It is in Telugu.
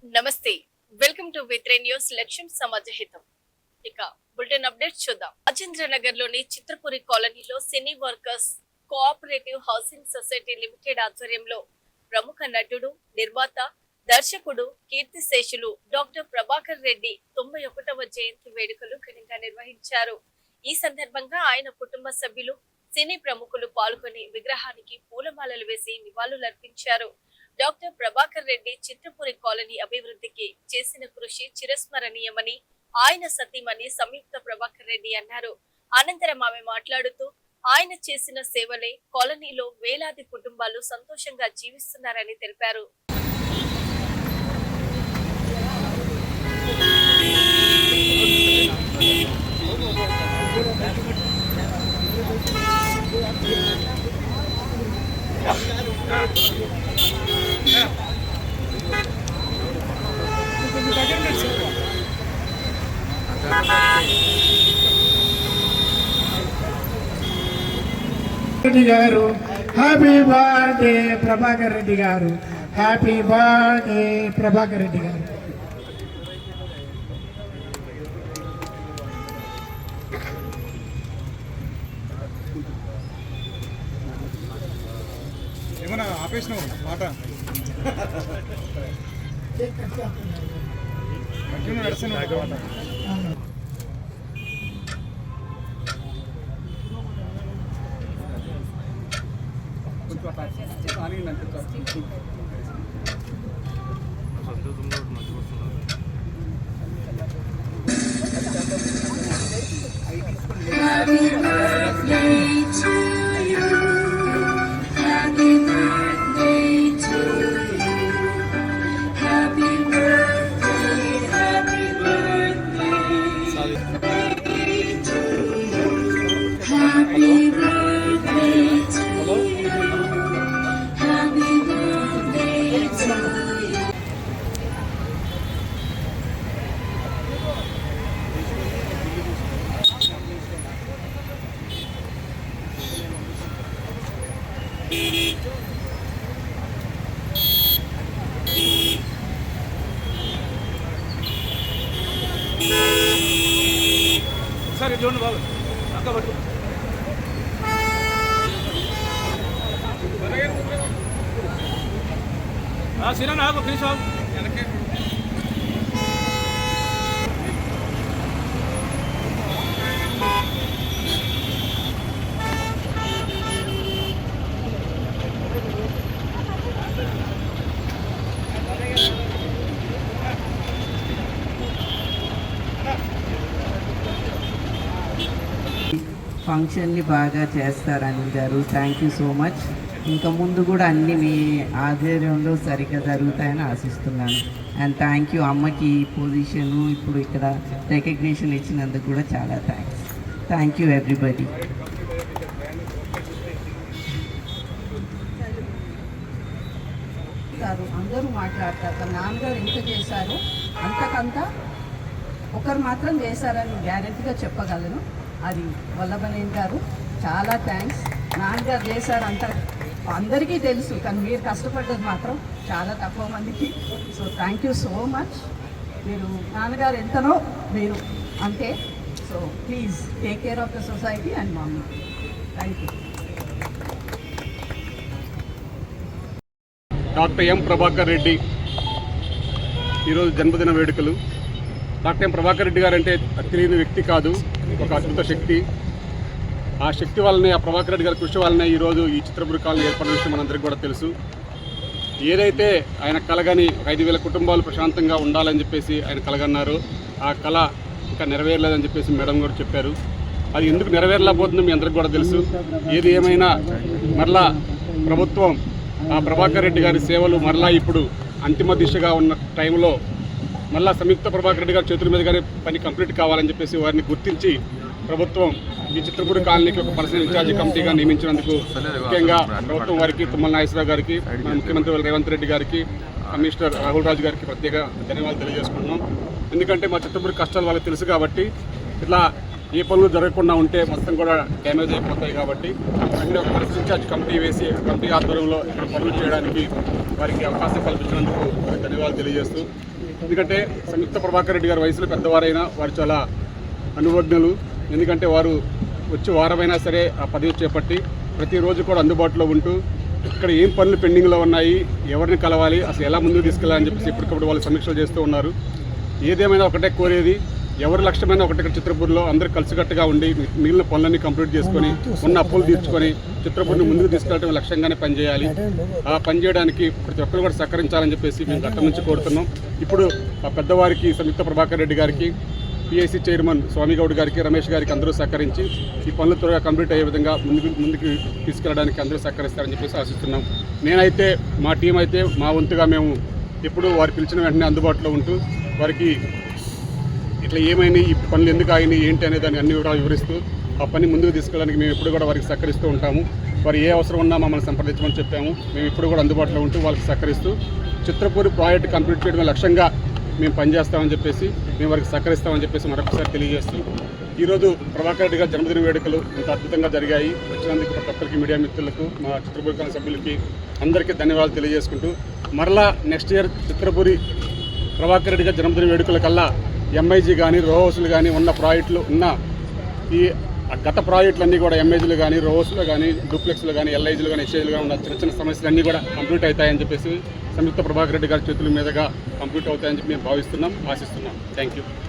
నమస్తే వెల్కమ్ టు విత్రే న్యూస్ లక్ష్యం సమాజ హితం. ఇక బులెటిన్ అప్డేట్స్ చూద్దాం. రాజేంద్ర నగర్ లోని చిత్రపురి కాలనీలో సినీ workers cooperative housing society limited ఆధ్వర్యంలో ప్రముఖ నటుడు, నిర్మాత, దర్శకుడు, కీర్తిశేషులు డాక్టర్ ప్రభాకర్ రెడ్డి 91వ జయంతి వేడుకలు ఘనంగా నిర్వహించారు. ఈ సందర్భంగా ఆయన కుటుంబ సభ్యులు, సినీ ప్రముఖులు పాల్గొని విగ్రహానికి పూలమాలలు వేసి నివాళులర్పించారు. డాక్టర్ ప్రభాకర్ రెడ్డి చిత్రపురి కాలనీ అభివృద్ధికి చేసిన కృషి చిరస్మరణీయమని ఆయన సతీమణి సంయుక్త ప్రభాకర్ రెడ్డి అన్నారు. అనంతరం ఆమె మాట్లాడుతూ ఆయన చేసిన సేవలే కాలనీలో వేలాది కుటుంబాలు సంతోషంగా జీవిస్తున్నారని తెలిపారు. గారు హ్యాపీ బర్త్డే ప్రభాకర్ రెడ్డి గారు, హ్యాపీ బర్త్డే ప్రభాకర్ రెడ్డి గారు. ఏమన్నా ఆపేసినావు మాట నడుస్తున్నావు. సరే చూడండి బాబు అక్క పట్టు సినా నాకు ప్లీజ్ బాబు వెనకే ఫంక్షన్ని బాగా చేస్తారు అనిల్ గారు. Thank you so much. ఇంకా ముందు కూడా అన్నీ మీ ఆధ్వర్యంలో సరిగ్గా జరుగుతాయని ఆశిస్తున్నాను. అండ్ థ్యాంక్ యూ అమ్మకి ఈ పొజిషను ఇప్పుడు ఇక్కడ రికగ్నిషన్ ఇచ్చినందుకు కూడా చాలా థ్యాంక్స్. Thank you everybody. అందరూ మాట్లాడతారు నాన్నగారు ఎంత చేశారో అంతకంతా ఒకరు మాత్రం చేశారని గ్యారెంటీగా చెప్పగలను. అది వల్లభనేని గారు. చాలా థ్యాంక్స్. నాన్నగారు చేశారు అంత అందరికీ తెలుసు, కానీ మీరు కష్టపడ్డది మాత్రం చాలా తక్కువ మందికి. So thank you so much. మీరు నాన్నగారు ఎంతనో మీరు అంతే. So please take care of the society and mummy. Thank you. Doctor M Prabhakar Reddy ఈరోజు జన్మదిన వేడుకలు. డాక్టర్ ఎం ప్రభాకర్ రెడ్డి గారు అంటే తెలియని వ్యక్తి కాదు, ఒక అద్భుత శక్తి. ఆ శక్తి వల్లనే, ఆ ప్రభాకర్ రెడ్డి గారి కృషి వల్లనే ఈరోజు ఈ చిత్రపురి కాలనీ ఏర్పడిన విషయం మనందరికీ కూడా తెలుసు. ఏదైతే ఆయన కలగని 5,000 కుటుంబాలు ప్రశాంతంగా ఉండాలని చెప్పేసి ఆయన కలగన్నారు, ఆ కళ ఇంకా నెరవేరలేదని చెప్పేసి మేడం కూడా చెప్పారు. అది ఎందుకు నెరవేరలేకపోతుందో మీ అందరికీ కూడా తెలుసు. ఏది ఏమైనా మరలా ప్రభుత్వం ఆ ప్రభాకర్ రెడ్డి గారి సేవలు మరలా ఇప్పుడు అంతిమ దిశగా ఉన్న టైంలో మళ్ళా సంయుక్త ప్రభాకర్ రెడ్డి గారి చేతుల మీదుగానే పని కంప్లీట్ కావాలని చెప్పేసి వారిని గుర్తించి ప్రభుత్వం ఈ చిత్రపురి కాలనీకి ఒక పర్సనల్ ఇన్ఛార్జి కమిటీగా నియమించినందుకు ముఖ్యంగా ప్రభుత్వం వారికి, తుమ్మల నాగేశ్వరరావు గారికి, మన ముఖ్యమంత్రి రేవంత్ రెడ్డి గారికి, కమిషనర్ రాహుల్ రాజు గారికి ప్రత్యేక ధన్యవాదాలు తెలియజేసుకుంటున్నాం. ఎందుకంటే మా చిత్రపురి కష్టాలు వాళ్ళకి తెలుసు కాబట్టి ఇట్లా ఏ పనులు జరగకుండా ఉంటే మొత్తం కూడా డ్యామేజ్ అయిపోతాయి. కాబట్టి అన్ని ఒక పరిస్థితి ఇన్ఛార్జ్ కమిటీ వేసి కమిటీ ఆధ్వర్యంలో ఇక్కడ పనులు చేయడానికి వారికి అవకాశం కల్పించినందుకు వారికి ధన్యవాదాలు తెలియజేస్తూ, ఎందుకంటే సంయుక్త ప్రభాకర్ రెడ్డి గారు వయసులో పెద్దవారైనా వారు చాలా అనుభవజ్ఞులు. ఎందుకంటే వారు వచ్చి వారమైనా సరే ఆ పదవి చేపట్టి ప్రతిరోజు కూడా అందుబాటులో ఉంటూ ఇక్కడ ఏం పనులు పెండింగ్లో ఉన్నాయి, ఎవరిని కలవాలి, అసలు ఎలా ముందుకు తీసుకెళ్ళాలని చెప్పేసి ఇప్పటికప్పుడు వాళ్ళు సమీక్షలు చేస్తూ ఉన్నారు. ఏదేమైనా ఒకటే కోరేది, ఎవరి లక్ష్యమైనా ఒకటి ఇక్కడ చిత్రపూర్లో అందరూ కలిసికట్టుగా ఉండి మిగిలిన పనులన్నీ కంప్లీట్ చేసుకొని ఉన్న అప్పులు తీర్చుకొని చిత్రపూర్ని ముందుకు తీసుకెళ్ళడం లక్ష్యంగానే పనిచేయాలి. ఆ పనిచేయడానికి ప్రతి ఒక్కరు కూడా సహకరించాలని చెప్పేసి మేము గతం నుంచి కోరుతున్నాం. ఇప్పుడు ఆ పెద్దవారికి సంయుక్త ప్రభాకర్ రెడ్డి గారికి, పిఐసి చైర్మన్ స్వామిగౌడ్ గారికి, రమేష్ గారికి అందరూ సహకరించి ఈ పనులు త్వరగా కంప్లీట్ అయ్యే విధంగా ముందుకు తీసుకెళ్ళడానికి అందరూ సహకరిస్తారని చెప్పేసి ఆశిస్తున్నాం. నేనైతే మా టీం అయితే మా వంతుగా మేము ఎప్పుడు వారు పిలిచిన వెంటనే అందుబాటులో ఉంటూ వారికి ఇట్లా ఏమైనా ఈ పనులు ఎందుకు ఆగినాయి ఏంటి అనే దాన్ని అన్ని కూడా వివరిస్తూ ఆ పని ముందుకు తీసుకెళ్ళడానికి మేము ఎప్పుడు కూడా వారికి సహకరిస్తూ ఉంటాము. వారు ఏ అవసరం ఉన్నా మమ్మల్ని సంప్రదించమని చెప్పాము. మేము ఇప్పుడు కూడా అందుబాటులో ఉంటూ వాళ్ళకి సహకరిస్తూ చిత్రపూరి ప్రాజెక్ట్ కంప్లీట్ చేయడమే లక్ష్యంగా మేము పనిచేస్తామని చెప్పేసి మేము వారికి సహకరిస్తామని చెప్పేసి మరొకసారి తెలియజేస్తూ, ఈరోజు ప్రభాకర్ రెడ్డి గారి జన్మదిన వేడుకలు ఇంత అద్భుతంగా జరిగాయి. వచ్చినందుకు ప్రతి ఒక్కరికి, మీడియా మిత్రులకు, మా చిత్రపూరి కాలనీ సభ్యులకి అందరికీ ధన్యవాదాలు తెలియజేసుకుంటూ, మరలా నెక్స్ట్ ఇయర్ చిత్రపూరి ప్రభాకర్ రెడ్డి గారి జన్మదిన వేడుకల కల్లా ఎంఐజీ కానీ రో హౌస్లు కానీ ఉన్న ప్రాజెక్టులు ఉన్న ఈ గత ప్రాజెక్టులన్నీ కూడా ఎంఐజీలు కానీ రో హౌస్లు కానీ డూప్లెక్స్లు కానీ ఎల్ఐజీలు కానీ ఎస్ఐజీలు కానీ ఉన్న చిన్న చిన్న సమస్యలన్నీ కూడా కంప్లీట్ అవుతాయని చెప్పేసి సంయుక్త ప్రభాకర్ రెడ్డి గారి చేతుల మీదుగా కంప్లీట్ అవుతాయని చెప్పి మేము భావిస్తున్నాం, ఆశిస్తున్నాం. Thank you.